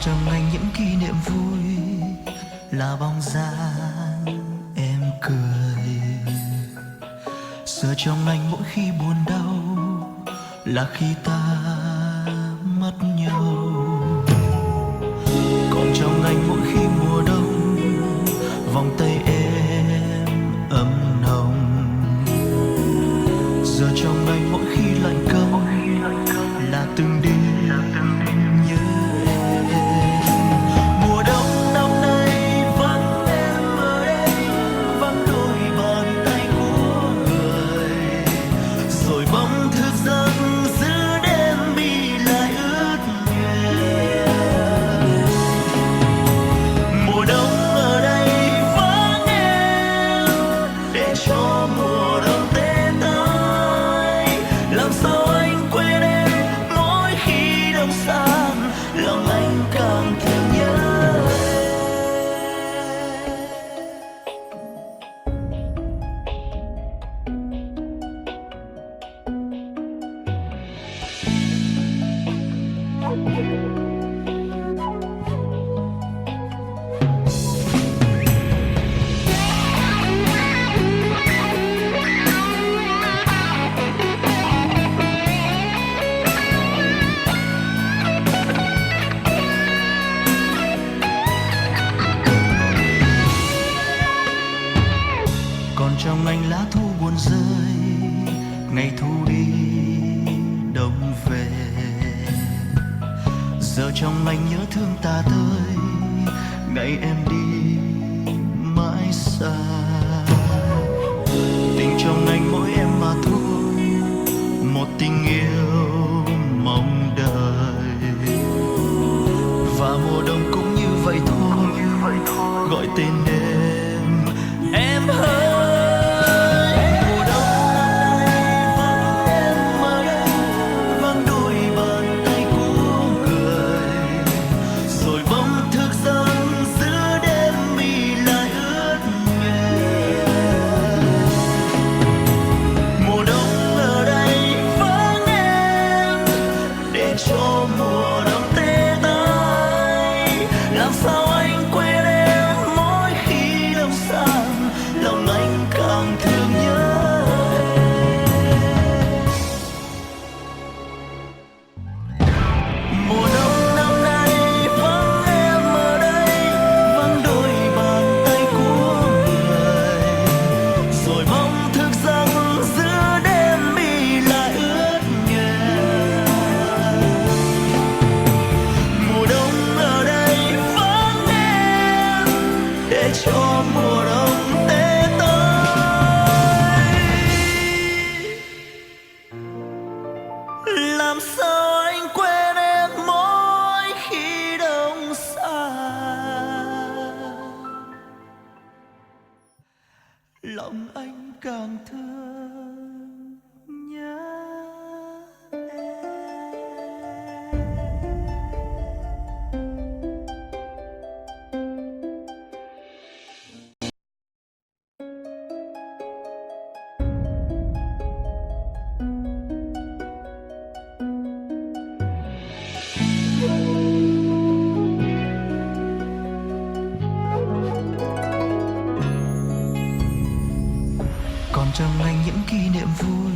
trong anh những kỷ niệm vui là bóng dáng em cười. Giờ trong anh mỗi khi buồn đau là khi ta mất nhau. Còn trong anh mỗi khi mùa đông vòng tay em ấm nồng. Giờ trong anh mỗi khi lạnh câm là từng đêm nhớ em. Mùa đông năm nay vắng em ở đây, vắng đôi bàn tay của người, rồi bỗng thức giấc giữa đêm mi lại ướt nhòe. Mùa đông ở đây vắng em để cho mùa đông tê tái. Làm sao anh quên em mỗi khi đông sang, lòng anh càng thêm nhớ em. Còn trong anh lá thu buồn rơi, ngày thu đi đông về. Giờ trong anh nhớ thương ta tới, ngày em đi mãi xa. Tình trong anh mỗi em mà thôi, một tình yêu mong đợi. Và mùa đông cũng như vậy thôi, gọi tên em hỡi. Mùa đông năm nay vắng em ở đây, vắng đôi bàn tay của người, rồi bỗng thức giấc giữa đêm mi lại ướt nhòe. Mùa đông ở đây vắng em để cho mùa đông tê tái. Làm sao anh quên em mỗi khi đông sang, lòng anh càng thương nhớ em. Mùa đông năm nay vắng em ở đây, vắng đôi bàn tay của người, rồi bỗng thức giấc giữa đêm mi lại ướt nhòe. Mùa đông ở đây vắng em để cho mùa đông tê tái. Làm sao anh quên em mỗi khi đông xa, lòng anh càng thương nhớ em. Còn trong anh những kỷ niệm vui